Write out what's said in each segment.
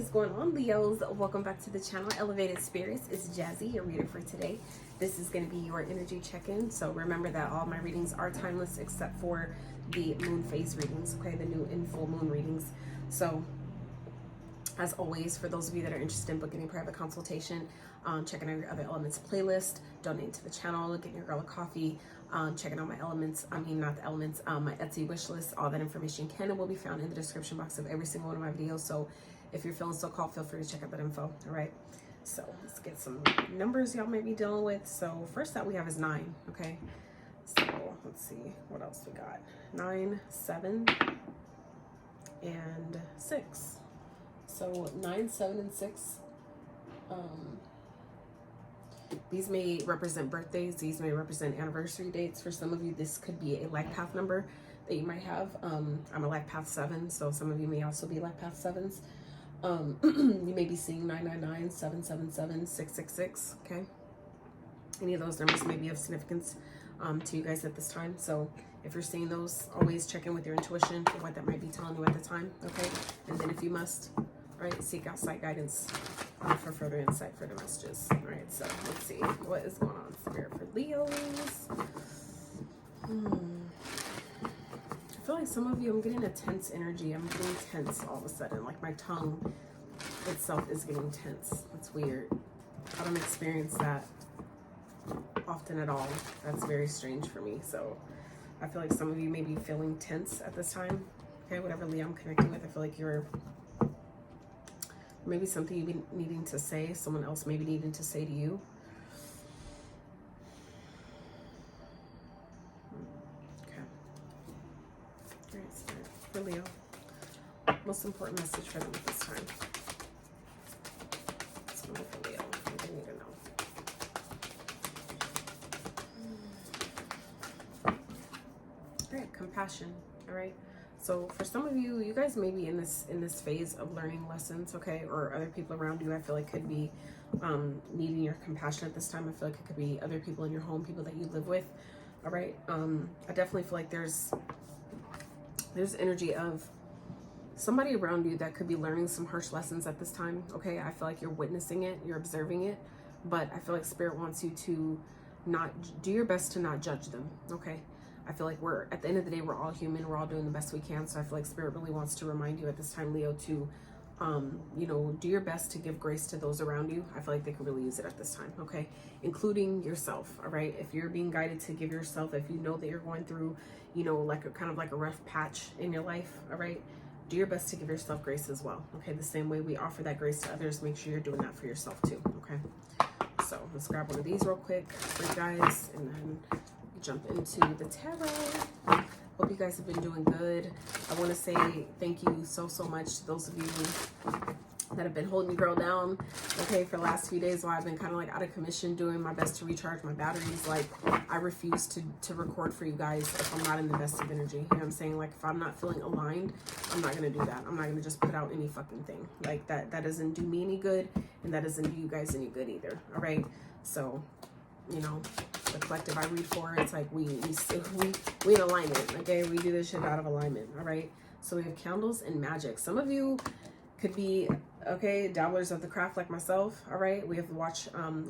is going on, Leos? Welcome back to the channel. Elevated Spirits. It's Jazzy, your reader for today. This is going to be your energy check-in. So remember that all my readings are timeless except for the moon phase readings, okay? The new and full moon readings. So as always, for those of you that are interested in booking a private consultation, checking out your other elements playlist, donating to the channel, getting your girl a coffee, checking out my elements, not the elements, my Etsy wish list, all that information can and will be found in the description box of every single one of my videos. So if you're feeling so called, feel free to check out that info. All right, so let's get some numbers y'all might be dealing with. So first that we have is 9. Okay, so let's see what else we got. 9, 7, and 6. So 9, 7, and 6. These may represent birthdays. These may represent anniversary dates. For some of you, this could be a life path number that you might have. I'm a life path 7, so some of you may also be life path 7s. You may be seeing 999, 777, 666. Okay, any of those numbers may be of significance to you guys at this time. So if you're seeing those, always check in with your intuition for what that might be telling you at the time. Okay, and then if you must, right, seek outside guidance for further insight for the messages. All right, so let's see what is going on Spirit for Leos. I feel like some of you, I'm getting a tense energy. I'm getting tense all of a sudden. Like my tongue itself is getting tense. It's weird. I don't experience that often at all. That's very strange for me. So I feel like some of you may be feeling tense at this time. Okay, whatever Leo I'm connecting with, I feel like you're maybe something you've been needing to say, someone else may be needing to say to you. Okay. All right, Spirit for Leo. Most important message for them at this time. Something for Leo. They need to know. All right, compassion. All right. So for some of you, you guys may be in this phase of learning lessons, okay? Or other people around you, I feel like could be needing your compassion at this time. I feel like it could be other people in your home, people that you live with, all right? I definitely feel like there's energy of somebody around you that could be learning some harsh lessons at this time, okay? I feel like you're witnessing it, you're observing it, but I feel like Spirit wants you to not do your best to not judge them, okay? I feel like we're, at the end of the day, we're all human. We're all doing the best we can. So I feel like Spirit really wants to remind you at this time, Leo, to, you know, do your best to give grace to those around you. I feel like they could really use it at this time, okay? Including yourself, all right? If you're being guided to give yourself, if you know that you're going through, you know, like a kind of like a rough patch in your life, all right? Do your best to give yourself grace as well, okay? The same way we offer that grace to others, make sure you're doing that for yourself too, okay? So let's grab one of these real quick for you guys, and then jump into the tarot. Hope you guys have been doing good. I want to say thank you so much to those of you that have been holding your girl down, okay, for the last few days while I've been kind of like out of commission, doing my best to recharge my batteries. Like, I refuse to record for you guys if I'm not in the best of energy. You know what I'm saying? Like, if I'm not feeling aligned, I'm not gonna do that. I'm not gonna just put out any fucking thing like that. That doesn't do me any good, and that doesn't do you guys any good either. All right, so you know, the collective I read for, it's like we in alignment, okay? We do this shit out of alignment, all right? So we have candles and magic. Some of you could be, okay, dabblers of the craft like myself, all right? We have the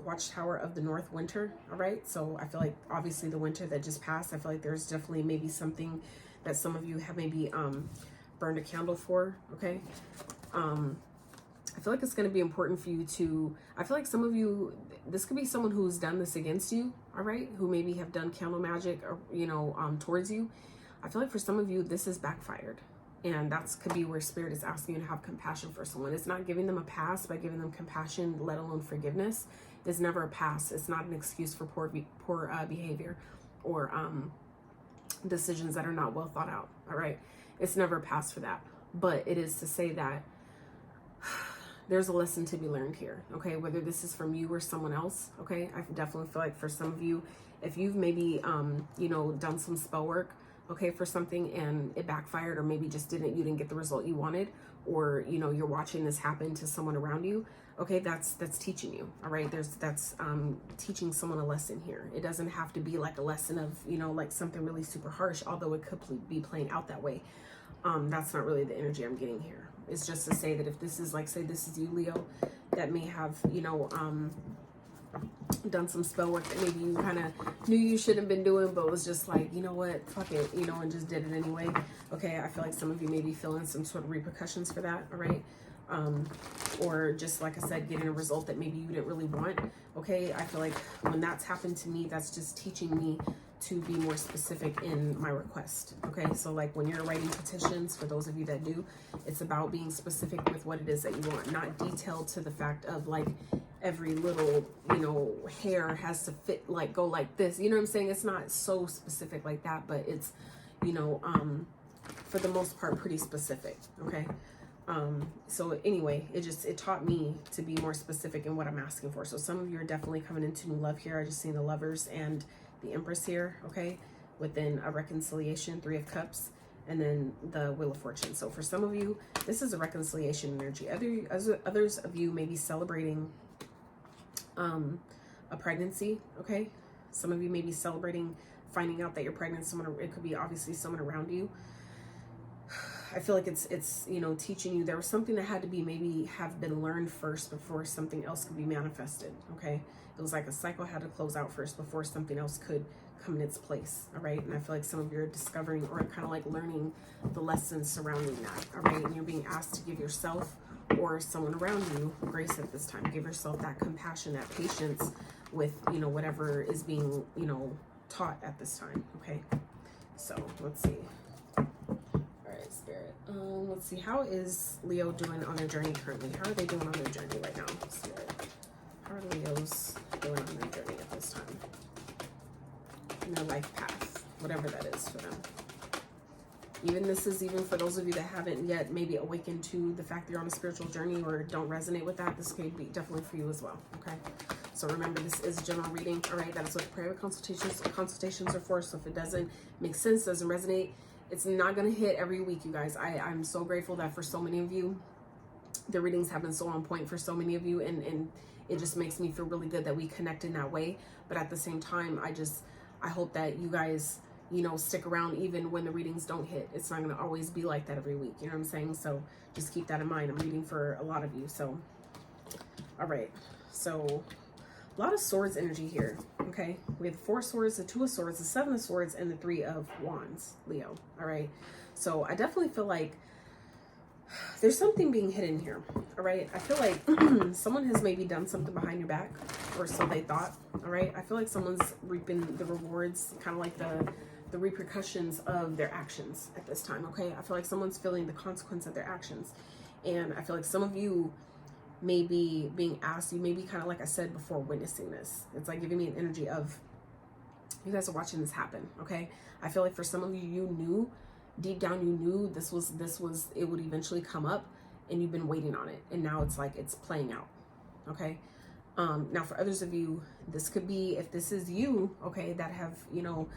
Watchtower of the North Winter, all right? So I feel like obviously the winter that just passed, I feel like there's definitely maybe something that some of you have maybe burned a candle for, okay? I feel like it's going to be important for you to, I feel like some of you, this could be someone who's done this against you, all right? Who maybe have done candle magic, or, you know, towards you. I feel like for some of you, this is backfired. And that's could be where Spirit is asking you to have compassion for someone. It's not giving them a pass by giving them compassion, let alone forgiveness. It's never a pass. It's not an excuse for poor behavior or decisions that are not well thought out, all right? It's never a pass for that. But it is to say that there's a lesson to be learned here, okay? Whether this is from you or someone else, okay? I definitely feel like for some of you, if you've maybe, you know, done some spell work, okay, for something and it backfired, or maybe just you didn't get the result you wanted, or, you know, you're watching this happen to someone around you, okay, that's teaching you, all right? That's teaching someone a lesson here. It doesn't have to be like a lesson of, you know, like something really super harsh, although it could be playing out that way. That's not really the energy I'm getting here. It's just to say that if this is like, say this is you, Leo, that may have, you know, done some spell work that maybe you kind of knew you shouldn't have been doing, but was just like, you know what, fuck it, you know, and just did it anyway. Okay, I feel like some of you may be feeling some sort of repercussions for that, all right? Or just like I said, getting a result that maybe you didn't really want. Okay, I feel like when that's happened to me, that's just teaching me to be more specific in my request. Okay, so like when you're writing petitions, for those of you that do, it's about being specific with what it is that you want, not detailed to the fact of like every little, you know, hair has to fit, like go like this, you know what I'm saying? It's not so specific like that, but it's, you know, for the most part pretty specific. Okay, so anyway, it taught me to be more specific in what I'm asking for. So some of you are definitely coming into new love here. I just seen the Lovers and the Empress here, okay, within a reconciliation, 3 of Cups, and then the Wheel of Fortune. So for some of you, this is a reconciliation energy. Others of you may be celebrating a pregnancy, okay? Some of you may be celebrating finding out that you're pregnant. Someone, it could be obviously someone around you. I feel like it's you know, teaching you there was something that had to be maybe have been learned first before something else could be manifested. Okay, it was like a cycle had to close out first before something else could come in its place. All right, and I feel like some of you are discovering or kind of like learning the lessons surrounding that. All right, and you're being asked to give yourself or someone around you grace at this time. Give yourself that compassion, that patience with, you know, whatever is being, you know, taught at this time. Okay, so let's see. Spirit, let's see, how is Leo doing on their journey currently? How are they doing on their journey right now, Spirit? How are Leos doing on their journey at this time in their life path, whatever that is for them? Even this is even for those of you that haven't yet maybe awakened to the fact that you're on a spiritual journey or don't resonate with that, this could be definitely for you as well. Okay, so remember, this is general reading. All right, that is what private consultations are for. So if it doesn't make sense, doesn't resonate, it's not going to hit every week, you guys. I'm so grateful that for so many of you, the readings have been so on point for so many of you. And it just makes me feel really good that we connect in that way. But at the same time, I hope that you guys, you know, stick around even when the readings don't hit. It's not going to always be like that every week. You know what I'm saying? So just keep that in mind. I'm reading for a lot of you. So, all right. So a lot of swords energy here. Okay, we have 4 swords, the 2 of swords, the 7 of swords, and the 3 of wands, Leo. All right, so I definitely feel like there's something being hidden here. All right, I feel like someone has maybe done something behind your back, or so they thought. All right, I feel like someone's reaping the rewards, kind of like the repercussions of their actions at this time. Okay, I feel like someone's feeling the consequence of their actions, and I feel like some of you may be being asked, you may be kind of, like I said before, witnessing this. It's like giving me an energy of you guys are watching this happen. Okay, I feel like for some of you, you knew deep down, you knew this was it would eventually come up, and you've been waiting on it, and now it's like it's playing out. Okay, now for others of you, this could be, if this is you, okay, that have, you know,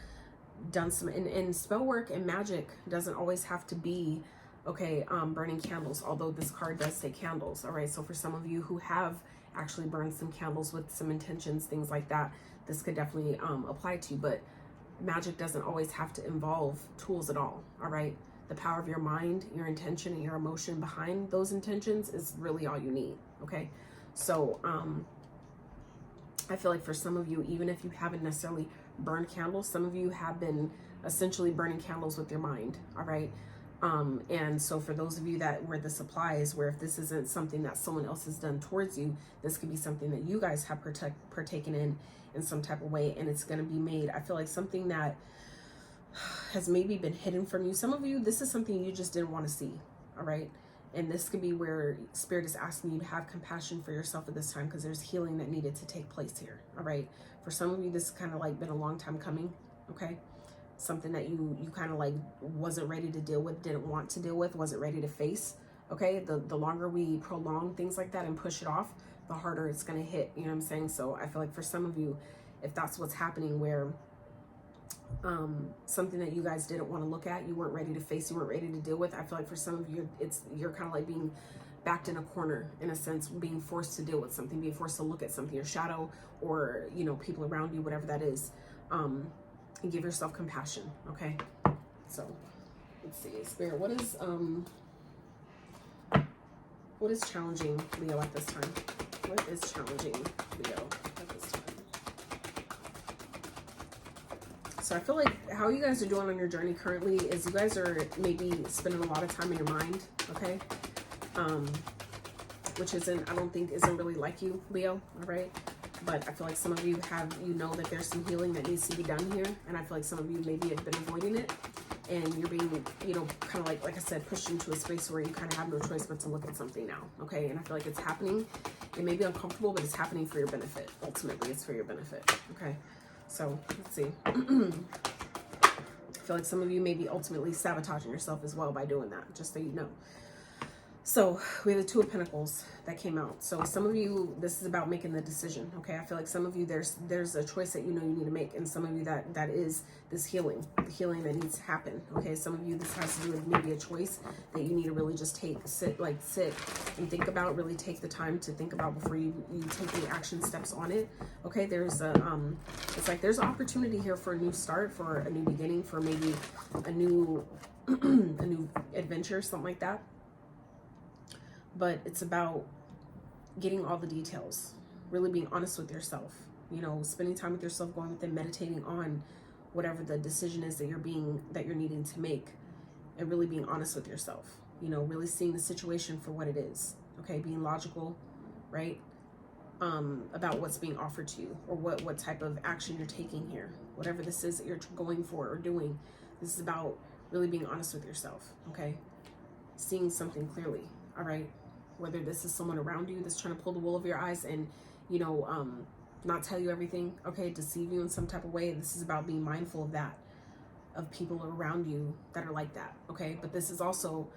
done some and spell work and magic doesn't always have to be, okay, burning candles, although this card does say candles. All right, so for some of you who have actually burned some candles with some intentions, things like that, this could definitely apply to you. But magic doesn't always have to involve tools at all. All right, the power of your mind, your intention, and your emotion behind those intentions is really all you need. Okay, so I feel like for some of you, even if you haven't necessarily burned candles, some of you have been essentially burning candles with your mind. All right, and so for those of you that where this applies, where if this isn't something that someone else has done towards you, this could be something that you guys have partaken in some type of way, and it's going to be made, I feel like, something that has maybe been hidden from you. Some of you, this is something you just didn't want to see. All right, and this could be where Spirit is asking you to have compassion for yourself at this time, because there's healing that needed to take place here. All right, for some of you, this has kind of like been a long time coming. Okay, something that you kind of like wasn't ready to deal with, didn't want to deal with, wasn't ready to face. Okay, the longer we prolong things like that and push it off, the harder it's going to hit. You know what I'm saying? So I feel like for some of you, if that's what's happening, where something that you guys didn't want to look at, you weren't ready to face, you weren't ready to deal with, I feel like for some of you, you're kind of like being backed in a corner, in a sense, being forced to deal with something, being forced to look at something, your shadow, or, you know, people around you, whatever that is. And give yourself compassion. Okay, so let's see, Spirit, what is What is challenging Leo at this time? What is challenging Leo at this time? So I feel like how you guys are doing on your journey currently is you guys are maybe spending a lot of time in your mind, okay? Which isn't, I don't think isn't really like you, Leo, all right? But I feel like some of you have, you know that there's some healing that needs to be done here. And I feel like some of you maybe have been avoiding it. And you're being, you know, kind of like I said, pushed into a space where you kind of have no choice but to look at something now, okay? And I feel like it's happening. It may be uncomfortable, but it's happening for your benefit. Ultimately, it's for your benefit, okay? So, let's see. I feel like some of you may be ultimately sabotaging yourself as well by doing that, just so you know. So we have the Two of Pentacles that came out. So some of you, this is about making the decision, okay? I feel like some of you, there's a choice that you know you need to make, and some of you that is this healing, the healing that needs to happen, okay? Some of you, this has to do with maybe a choice that you need to really just sit and think about, really take the time to think about before you take any action steps on it, okay? There's a, it's like there's an opportunity here for a new start, for a new beginning, for maybe a new, a new adventure, something like that. But it's about getting all the details, really being honest with yourself, you know, spending time with yourself, going within, meditating on whatever the decision is that you're needing to make, and really being honest with yourself, you know, really seeing the situation for what it is, okay? Being logical, right? About what's being offered to you, or what type of action you're taking here, whatever this is that you're going for or doing. This is about really being honest with yourself, okay? Seeing something clearly, all right? Whether this is someone around you that's trying to pull the wool over your eyes and, you know, not tell you everything, okay, deceive you in some type of way. This is about being mindful of that, of people around you that are like that, okay? But this is also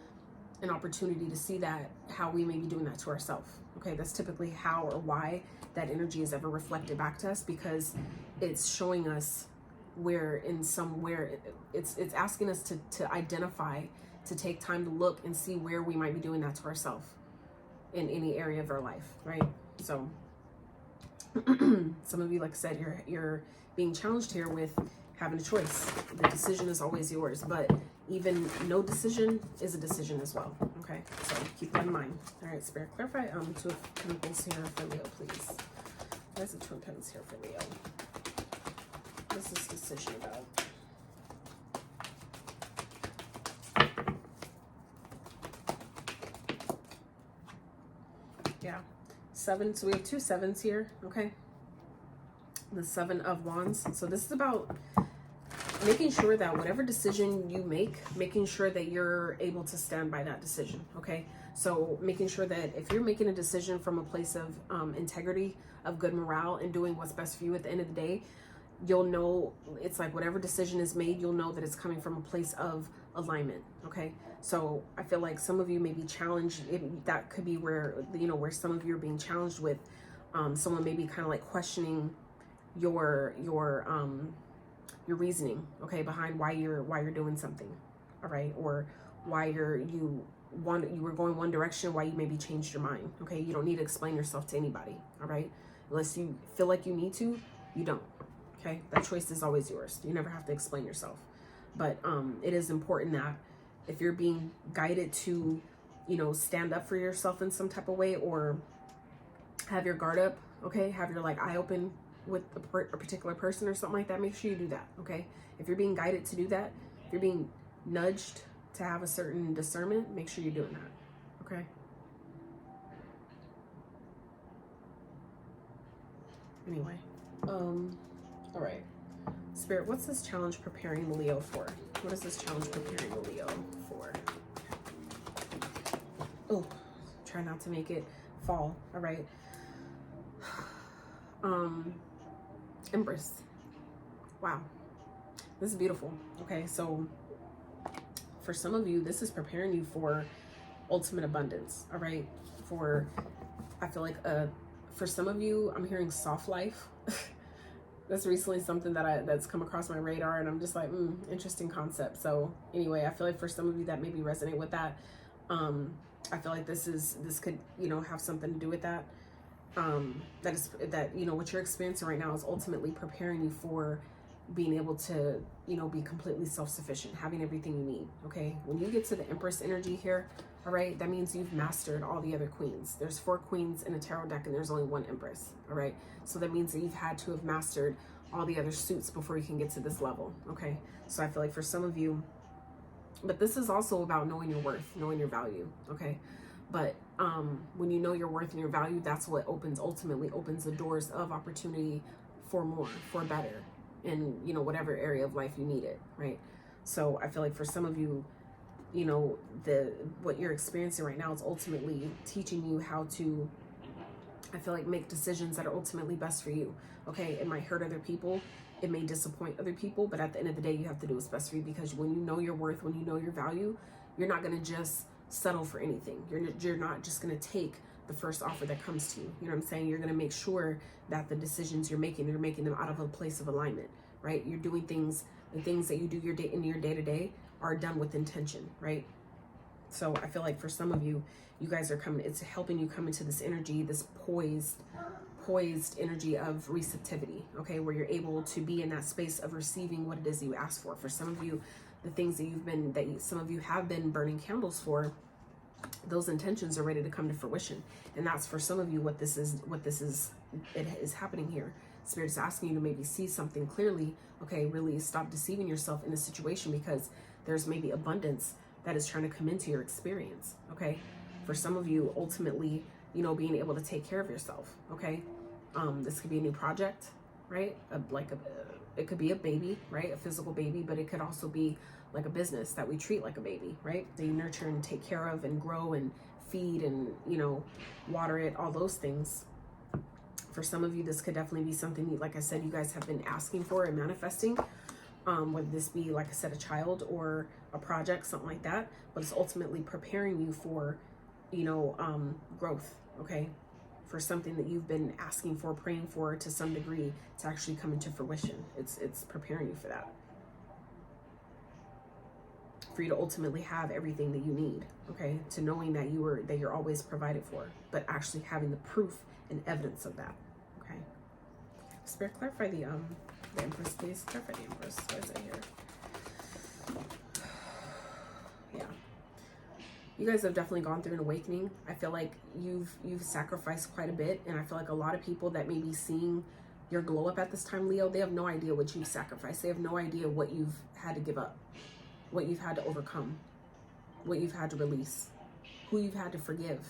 an opportunity to see that, how we may be doing that to ourselves, okay? That's typically how or why that energy is ever reflected back to us, because it's showing us where in somewhere, it's asking us to identify, to take time to look and see where we might be doing that to ourselves in any area of our life, right? So some of you, like I said, you're being challenged here with having a choice. The decision is always yours, but even no decision is a decision as well, okay? So keep that in mind. All right, Spirit, clarify Two of Pentacles here for Leo, please. Where's the Two of Pentacles here for Leo? What's this decision about? Yeah, 7. So we have 2 7s here, okay? The 7 of Wands. So this is about making sure that whatever decision you make, making sure that you're able to stand by that decision, okay? So making sure that if you're making a decision from a place of integrity, of good morale, and doing what's best for you at the end of the day, you'll know, it's like whatever decision is made, you'll know that it's coming from a place of alignment, okay? So I feel like some of you may be challenged. That could be where, you know, where some of you are being challenged with someone maybe kind of like questioning your reasoning, okay, behind why you're doing something, all right, or why you were going one direction, why you maybe changed your mind, okay? You don't need to explain yourself to anybody, all right? Unless you feel like you need to, you don't, okay? That choice is always yours. You never have to explain yourself. But it is important that if you're being guided to, you know, stand up for yourself in some type of way, or have your guard up, okay, have your like eye open with a particular person or something like that, make sure you do that, okay? If you're being guided to do that, if you're being nudged to have a certain discernment, make sure you're doing that, okay? Anyway, all right. Spirit, what's this challenge preparing the Leo for? What is this challenge preparing the Leo for? Oh, try not to make it fall, all right? Empress. Wow, this is beautiful. Okay, so for some of you, this is preparing you for ultimate abundance, all right? For, I feel like for some of you, I'm hearing soft life. That's recently something that's come across my radar, and I'm just like, interesting concept. So anyway, I feel like for some of you that maybe resonate with that, I feel like this could, you know, have something to do with that. That you know, what you're experiencing right now is ultimately preparing you for being able to, you know, be completely self-sufficient, having everything you need. Okay, when you get to the Empress energy here, all right, that means you've mastered all the other queens. There's 4 queens in a tarot deck and there's only 1 Empress. All right, so that means that you've had to have mastered all the other suits before you can get to this level. Okay, so I feel like for some of you, but this is also about knowing your worth, knowing your value. Okay, but when you know your worth and your value, that's what ultimately opens the doors of opportunity for more, for better, in, you know, whatever area of life you need it, right? So I feel like for some of you, you know, what you're experiencing right now is ultimately teaching you how to, I feel like, make decisions that are ultimately best for you. Okay, it might hurt other people, it may disappoint other people, but at the end of the day, you have to do what's best for you, because when you know your worth, when you know your value, you're not going to just settle for anything. You're not just going to take the first offer that comes to you. You know what I'm saying? You're going to make sure that the decisions you're making them out of a place of alignment, right? You're doing things, the things that you do in your day-to-day are done with intention, right? So I feel like for some of you, you guys are coming, it's helping you come into this energy, this poised energy of receptivity, okay, where you're able to be in that space of receiving what it is you ask for. For some of you, the things that some of you have been burning candles for, those intentions are ready to come to fruition. And that's for some of you what this is happening here. Spirit is asking you to maybe see something clearly. Okay, really stop deceiving yourself in a situation, because there's maybe abundance that is trying to come into your experience. Okay, for some of you, ultimately, you know, being able to take care of yourself. Okay, this could be a new project, right? It could be a baby, right? A physical baby, but it could also be like a business that we treat like a baby, right? That you nurture and take care of and grow and feed and, you know, water it, all those things. For some of you, this could definitely be something, like I said, you guys have been asking for and manifesting, whether this be, like I said, a child or a project, something like that, but it's ultimately preparing you for, you know, growth, okay? For something that you've been asking for, praying for to some degree to actually come into fruition. It's preparing you for that. For you to ultimately have everything that you need, okay? To knowing that you're always provided for, but actually having the proof and evidence of that, okay? Spirit, clarify the Empress, please. Clarify the Empress. What is it here? Yeah. You guys have definitely gone through an awakening. I feel like you've sacrificed quite a bit, and I feel like a lot of people that may be seeing your glow up at this time, Leo, they have no idea what you've sacrificed. They have no idea what you've had to give up, what you've had to overcome, what you've had to release, who you've had to forgive,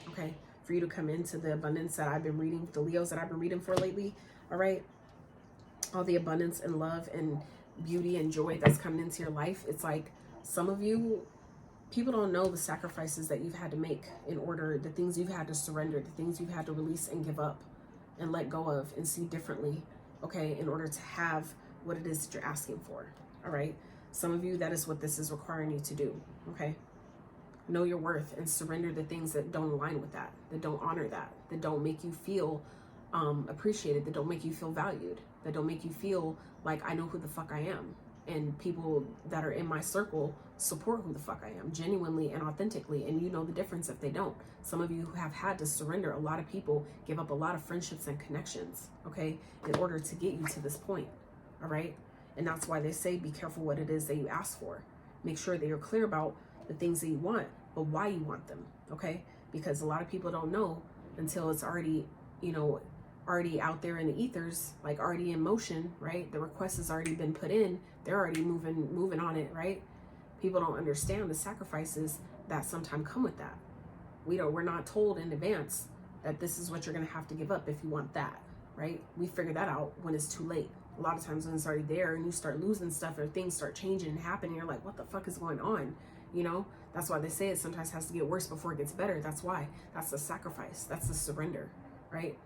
okay? For you to come into the abundance that I've been reading, the Leos that I've been reading for lately, all right? All the abundance and love and beauty and joy that's coming into your life. It's like some of you, people don't know the sacrifices that you've had to make in order, the things you've had to surrender, the things you've had to release and give up and let go of and see differently, okay, in order to have what it is that you're asking for, all right? Some of you, that is what this is requiring you to do, okay? Know your worth and surrender the things that don't align with that don't honor that don't make you feel appreciated, that don't make you feel valued, that don't make you feel like I know who the fuck I am. And people that are in my circle support who the fuck I am, genuinely and authentically. And you know the difference if they don't. Some of you who have had to surrender a lot of people, give up a lot of friendships and connections, okay, in order to get you to this point, all right? And that's why they say, be careful what it is that you ask for. Make sure that you're clear about the things that you want, but why you want them, okay? Because a lot of people don't know until it's already, you know, already out there in the ethers, like already in motion, right? The request has already been put in. They're already moving on it, right? People don't understand the sacrifices that sometimes come with that. We're not told in advance that this is what you're going to have to give up if you want that, right? We figure that out when it's too late. A lot of times when it's already there and you start losing stuff or things start changing and happening, you're like, what the fuck is going on? You know, that's why they say it sometimes has to get worse before it gets better. That's why. That's the sacrifice. That's the surrender, right?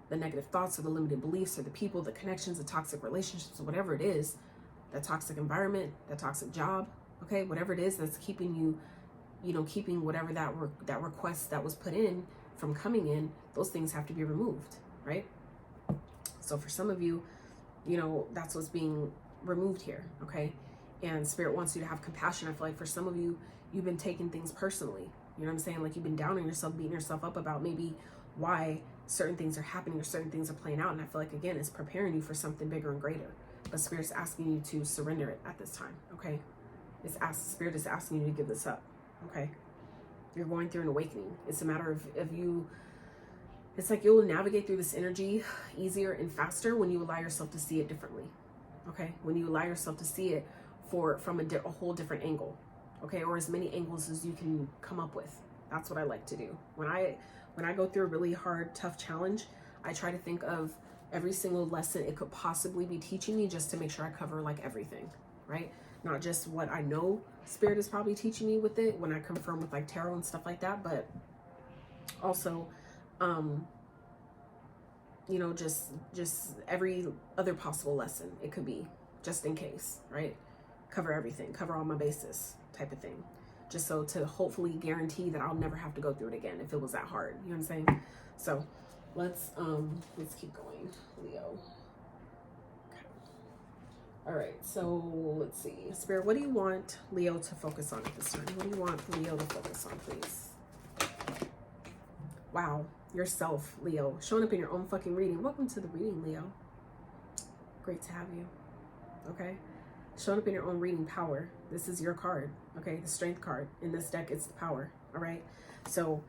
The negative thoughts or the limited beliefs or the people, the connections, the toxic relationships, whatever it is, that toxic environment, that toxic job, okay, whatever it is that's keeping you, you know, keeping whatever that request that was put in from coming in, those things have to be removed, right? So for some of you, you know, that's what's being removed here, okay? And Spirit wants you to have compassion. I feel like for some of you, you've been taking things personally. You know what I'm saying? Like you've been down on yourself, beating yourself up about maybe why certain things are happening or certain things are playing out. And I feel like, again, it's preparing you for something bigger and greater. but Spirit's asking you to surrender it at this time, okay? Spirit is asking you to give this up, okay? You're going through an awakening. It's a matter of you. It's like you'll navigate through this energy easier and faster when you allow yourself to see it differently, okay? When you allow yourself to see it from a whole different angle, okay? Or as many angles as you can come up with. That's what I like to do. When I go through a really hard, tough challenge, I try to think of every single lesson it could possibly be teaching me, just to make sure I cover like everything, right? Not just what I know Spirit is probably teaching me with it when I confirm with like tarot and stuff like that, but also, you know, just every other possible lesson it could be, just in case, right? Cover everything, cover all my bases type of thing. Just so to hopefully guarantee that I'll never have to go through it again if it was that hard. You know what I'm saying? So let's keep going, Leo. All right, so let's see. Spirit, what do you want Leo to focus on at this time? What do you want Leo to focus on, please? Wow, yourself, Leo. Showing up in your own fucking reading. Welcome to the reading, Leo. Great to have you. Okay? Showing up in your own reading, power. This is your card, okay? The strength card. In this deck, it's the power, all right? So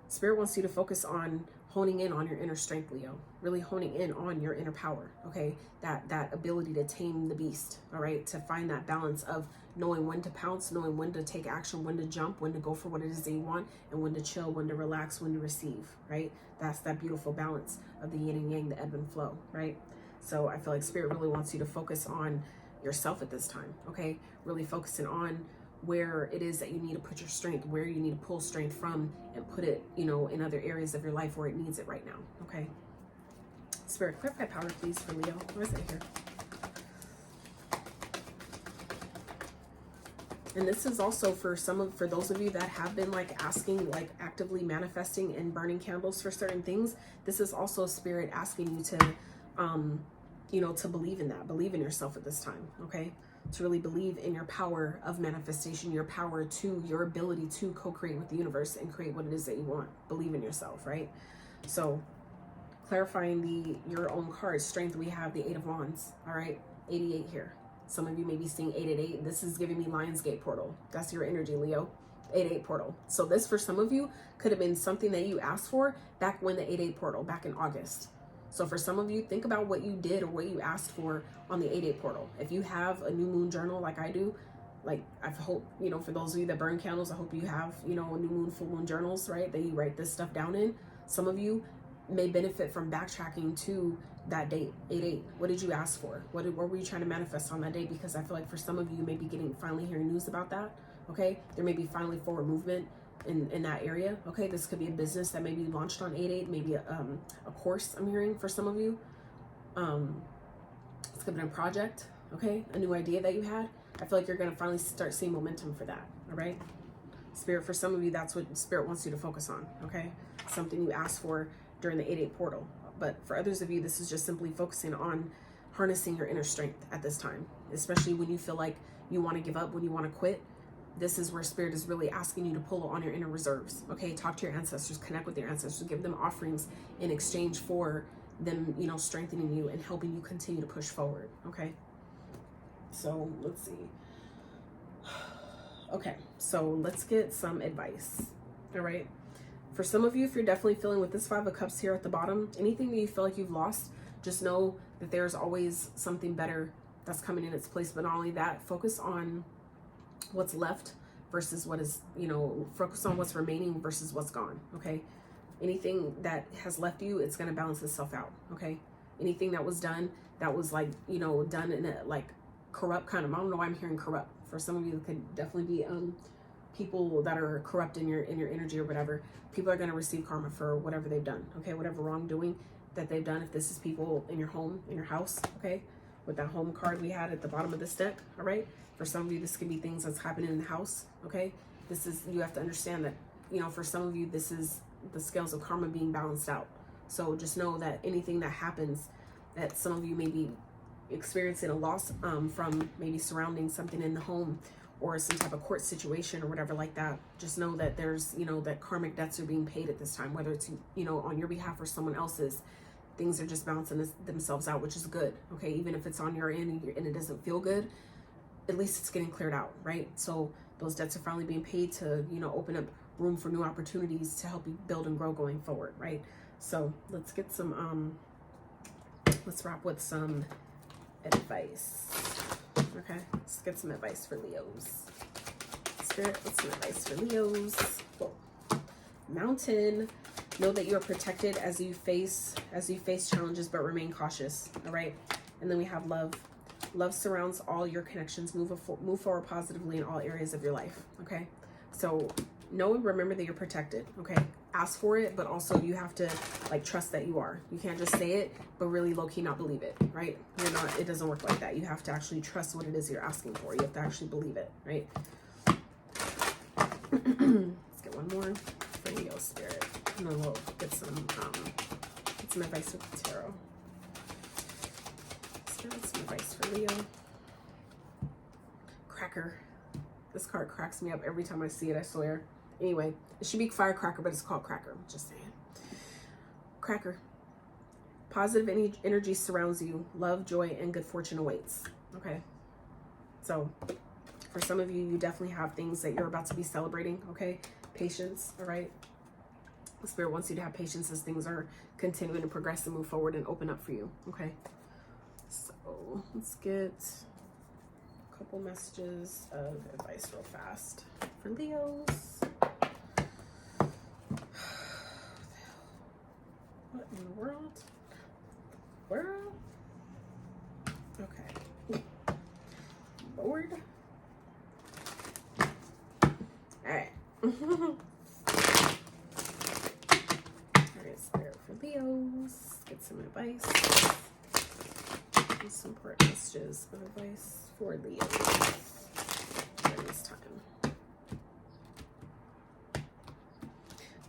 Spirit wants you to focus on honing in on your inner strength, Leo. Really honing in on your inner power, okay? That ability to tame the beast, all right? To find that balance of knowing when to pounce, knowing when to take action, when to jump, when to go for what it is that you want, and when to chill, when to relax, when to receive, right? That's that beautiful balance of the yin and yang, the ebb and flow, right? So I feel like Spirit really wants you to focus on yourself at this time, okay? Really focusing on where it is that you need to put your strength, where you need to pull strength from and put it, you know, in other areas of your life where it needs it right now, okay? Spirit, clarify power, please, for Leo. Where is it here? And this is also for those of you that have been like asking, like actively manifesting and burning candles for certain things. This is also Spirit asking you to, you know, to believe in that, believe in yourself at this time, okay? To really believe in your power of manifestation, your power to your ability to co-create with the universe and create what it is that you want. Believe in yourself, right? So clarifying your own card strength, we have the 8 of Wands, all right? 88 here. Some of you may be seeing 888. This is giving me Lionsgate portal. That's your energy, Leo. 88 portal. So this, for some of you, could have been something that you asked for back when the 88 portal, back in August. So for some of you, think about what you did or what you asked for on the 88 portal. If you have a new moon journal like I do, like I hope, you know, for those of you that burn candles, I hope you have, you know, a new moon, full moon journals, right? That you write this stuff down in. Some of you may benefit from backtracking to that date, 8/8. What did you ask for? What were you trying to manifest on that day? Because I feel like for some of you, you may be finally hearing news about that, okay? There may be finally forward movement in that area, okay? This could be a business that may be launched on 8/8, maybe a course I'm hearing for some of you. It's could be a project, okay? A new idea that you had. I feel like you're gonna finally start seeing momentum for that, all right? Spirit, for some of you, that's what Spirit wants you to focus on, okay? Something you asked for during the 8/8 portal. But for others of you, this is just simply focusing on harnessing your inner strength at this time, especially when you feel like you want to give up, when you want to quit. This is where Spirit is really asking you to pull on your inner reserves, okay? Talk to your ancestors, connect with your ancestors, give them offerings in exchange for them, you know, strengthening you and helping you continue to push forward, okay? So let's see. Okay, so let's get some advice, all right? For some of you, if you're definitely feeling with this 5 of Cups here at the bottom, anything that you feel like you've lost, just know that there's always something better that's coming in its place. But not only that, focus on what's left versus what is, you know, focus on what's remaining versus what's gone, okay? Anything that has left you, it's going to balance itself out, okay? Anything that was done, that was like, you know, done in a like corrupt kind of, I don't know why I'm hearing corrupt. For some of you, it could definitely be people that are corrupt in your energy or whatever. People are going to receive karma for whatever they've done, okay? Whatever wrongdoing that they've done. If this is people in your home, in your house, okay? With that home card we had at the bottom of this deck, all right? For some of you, this could be things that's happening in the house, okay? This is, you have to understand that, you know, for some of you, this is the scales of karma being balanced out. So just know that anything that happens, that some of you may be experiencing a loss from maybe surrounding something in the home, or some type of court situation or whatever like that, just know that there's, you know, that karmic debts are being paid at this time, whether it's, you know, on your behalf or someone else's. things are just balancing themselves out, which is good. Okay, even if it's on your end and it doesn't feel good, at least it's getting cleared out, right? So those debts are finally being paid to, you know, open up room for new opportunities to help you build and grow going forward, right? So let's get some let's wrap with some advice. Okay, let's get some advice for Leos. Spirit, what's some advice for Leos? Whoa. Mountain, know that you are protected as you face challenges, but remain cautious. All right. And then we have love. Love surrounds all your connections. Move forward positively in all areas of your life. Okay. So know and remember that you're protected. Okay. Ask for it, but also you have to like trust that you are. You can't just say it, but really low-key not believe it, right? You're not, it doesn't work like that. You have to actually trust what it is you're asking for. You have to actually believe it, right? Let's get one more for Leo Spirit. And then we'll get some advice with the tarot. Spirit, some advice for Leo. Cracker. This card cracks me up every time I see it, I swear. Anyway, it should be firecracker, but it's called cracker. Just saying. Cracker. Positive energy surrounds you. Love, joy, and good fortune awaits. Okay. So, for some of you, you definitely have things that you're about to be celebrating. Okay. Patience. All right. The Spirit wants you to have patience as things are continuing to progress and move forward and open up for you. Okay. So, let's get a couple messages of advice real fast for Leos. What in the world? World? Okay. Lord. Alright. Alright, Spirit for Leos. Get some advice. And some important messages of advice for Leos during this time.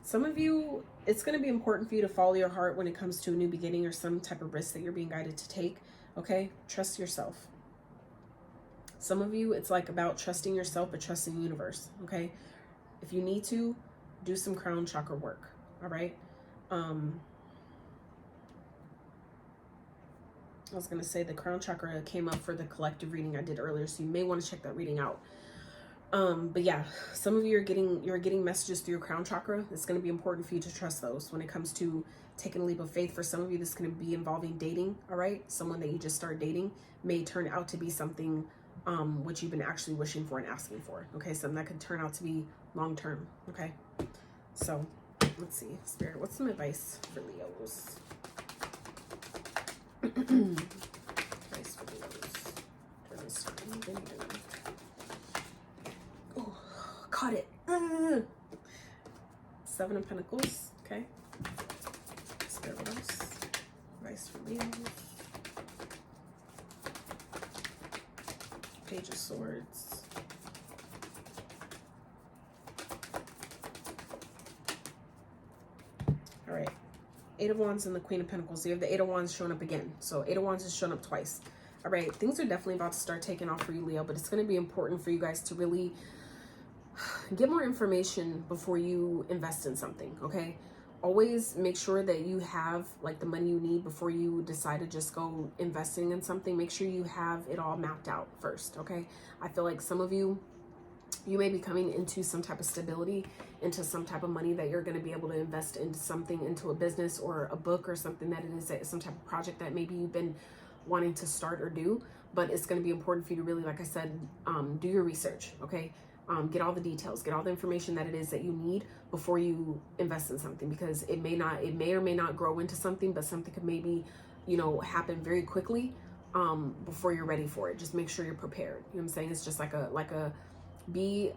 Some of you, it's going to be important for you to follow your heart when it comes to a new beginning or some type of risk that you're being guided to take. Okay? Trust yourself. Some of you, it's like about trusting yourself, but trusting the universe. Okay? If you need to, do some crown chakra work. All right? I was going to say the crown chakra came up for the collective reading I did earlier, so you may want to check that reading out. But yeah, some of you you're getting messages through your crown chakra. It's going to be important for you to trust those when it comes to taking a leap of faith. For some of you, this is going to be involving dating. All right. Someone that you just start dating may turn out to be something, which you've been actually wishing for and asking for. Okay. Something that could turn out to be long-term. Okay. So let's see, Spirit, what's some advice for Leos? Advice for Leos during this time. Oh, caught it. Seven of Pentacles. Okay. Spirit advice for Leos. Page of Swords. All right. Eight of Wands and the Queen of Pentacles. You have the Eight of Wands showing up again. So Eight of Wands is showing up twice. All right. Things are definitely about to start taking off for you, Leo, but it's going to be important for you guys to really get more information before you invest in something. Okay. Always make sure that you have like the money you need before you decide to just go investing in something. Make sure you have it all mapped out first. Okay. I feel like some of you may be coming into some type of stability, into some type of money that you're going to be able to invest into something, into a business or a book or something that it is some type of project that maybe you've been wanting to start or do. But it's going to be important for you to really, like I said, do your research. Okay. Get all the details, get all the information that it is that you need before you invest in something, because it may or may not grow into something, but something could maybe, you know, happen very quickly before you're ready for it. Just make sure you're prepared. You know what I'm saying? It's just like a be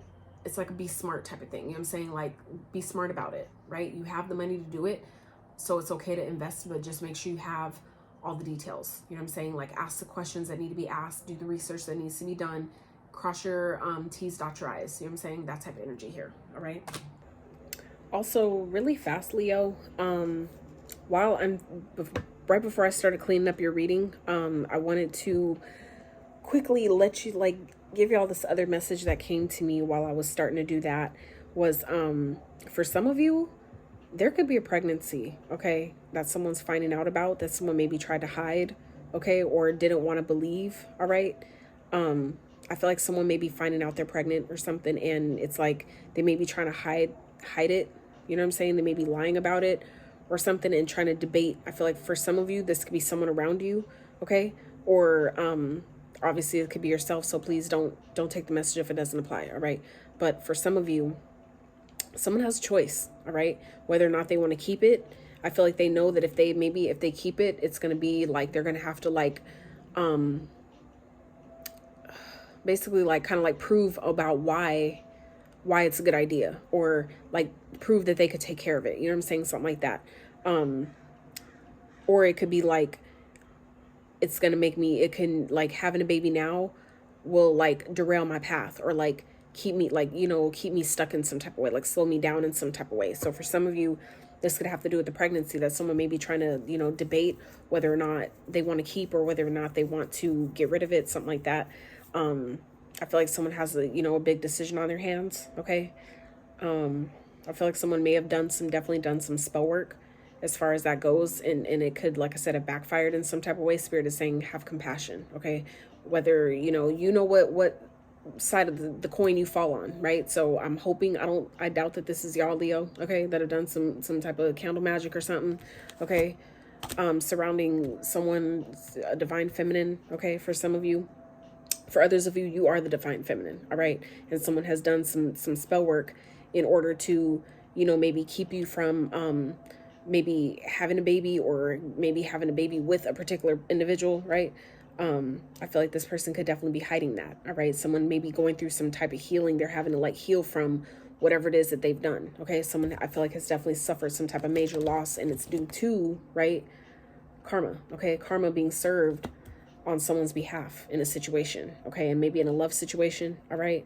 smart type of thing. You know what I'm saying? Like, be smart about it, right? You have the money to do it, so it's okay to invest, but just make sure you have all the details. You know what I'm saying? Like, ask the questions that need to be asked, do the research that needs to be done, cross your T's, dot your I's. You know what I'm saying? That type of energy here. All right. Also, really fast, Leo, right before I started cleaning up your reading, I wanted to quickly let you, like, give y'all this other message that came to me while I was starting to do that. Was for some of you, there could be a pregnancy, okay, that someone's finding out about, that someone maybe tried to hide, okay, or didn't want to believe, all right? I feel like someone may be finding out they're pregnant or something, and it's like they may be trying to hide it, you know what I'm saying? They may be lying about it or something and trying to debate. I feel like for some of you, this could be someone around you, okay? Or obviously it could be yourself, so please don't take the message if it doesn't apply, all right? But for some of you, someone has a choice, all right, whether or not they want to keep it. I feel like they know that if they keep it, it's going to be like they're going to have to like basically like kind of like prove about why it's a good idea, or like prove that they could take care of it, you know what I'm saying, something like that. Or it could be like it's going to make me, it can like having a baby now will like derail my path, or like keep me like, you know, keep me stuck in some type of way, like slow me down in some type of way. So for some of you, this could have to do with the pregnancy, that someone may be trying to, you know, debate whether or not they want to keep or whether or not they want to get rid of it, something like that. I feel like someone has a, you know, a big decision on their hands, okay? I feel like someone may have definitely done some spell work as far as that goes, and it could, like I said, have backfired in some type of way. Spirit is saying have compassion, okay? Whether, you know what side of the coin you fall on, right? So I'm hoping, I doubt that this is y'all, Leo, okay, that have done some type of candle magic or something, okay, surrounding someone, a divine feminine, okay, for some of you. For others of you, you are the divine feminine, all right? And someone has done some spell work in order to, you know, maybe keep you from maybe having a baby, or maybe having a baby with a particular individual, right? I feel like this person could definitely be hiding that, all right? Someone may be going through some type of healing. They're having to like heal from whatever it is that they've done, okay? Someone, I feel like, has definitely suffered some type of major loss, and it's due to, right, karma, okay? Karma being served on someone's behalf in a situation, okay? And maybe in a love situation, all right?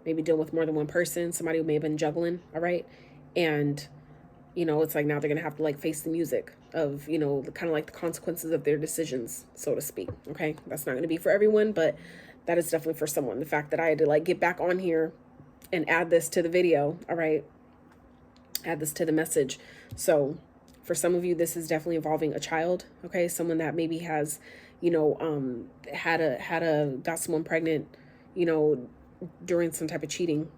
Maybe dealing with more than one person, somebody who may have been juggling, all right? And, you know, it's like now they're gonna have to like face the music of, you know, kind of like the consequences of their decisions, so to speak, okay? That's not gonna be for everyone, but that is definitely for someone. The fact that I had to like get back on here and add this to the video, all right? Add this to the message. So for some of you, this is definitely involving a child, okay? Someone that maybe has, you know, got someone pregnant, you know, during some type of cheating.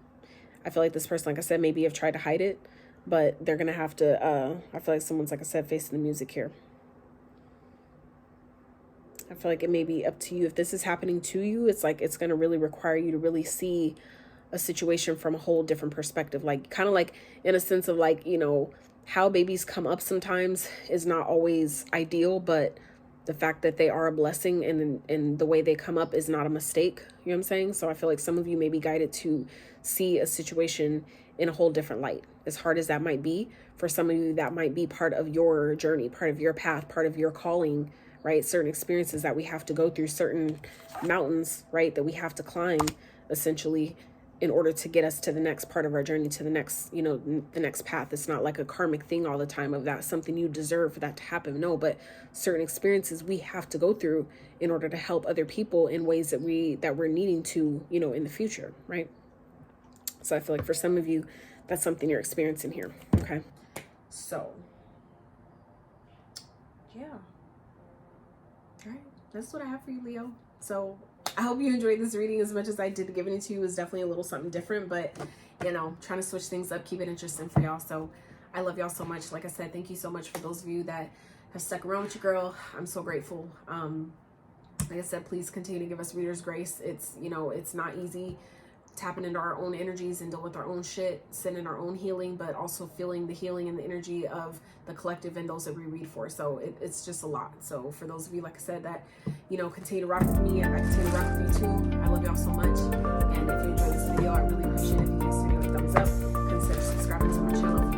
I feel like this person, like I said, maybe have tried to hide it, but they're gonna have to, I feel like someone's, like I said, facing the music here. I feel like it may be up to you. If this is happening to you, it's like, it's gonna really require you to really see a situation from a whole different perspective. Like, kind of like in a sense of like, you know, how babies come up sometimes is not always ideal, but the fact that they are a blessing and the way they come up is not a mistake. You know what I'm saying? So I feel like some of you may be guided to see a situation in a whole different light. As hard as that might be, for some of you, that might be part of your journey, part of your path, part of your calling, right? Certain experiences that we have to go through, certain mountains, right, that we have to climb, essentially, in order to get us to the next part of our journey, to the next, you know, the next path. It's not like a karmic thing all the time of that, something you deserve for that to happen. No, but certain experiences we have to go through in order to help other people in ways that we're needing to, you know, in the future, right? So I feel like for some of you, that's something you're experiencing here, okay? So, yeah. All right, that's what I have for you, Leo. So I hope you enjoyed this reading as much as I did. Giving it to you was definitely a little something different, but, you know, trying to switch things up, keep it interesting for y'all. So I love y'all so much. Like I said, thank you so much for those of you that have stuck around with your girl. I'm so grateful. Like I said, please continue to give us readers grace. It's, you know, it's not easy tapping into our own energies and dealing with our own shit, sending our own healing, but also feeling the healing and the energy of the collective and those that we read for. So it's just a lot. So for those of you, like I said, that, you know, continue to rock with me, and I continue to rock with you too. I love y'all so much. And if you enjoyed this video, I really appreciate it if you give this video a thumbs up. Consider subscribing to my channel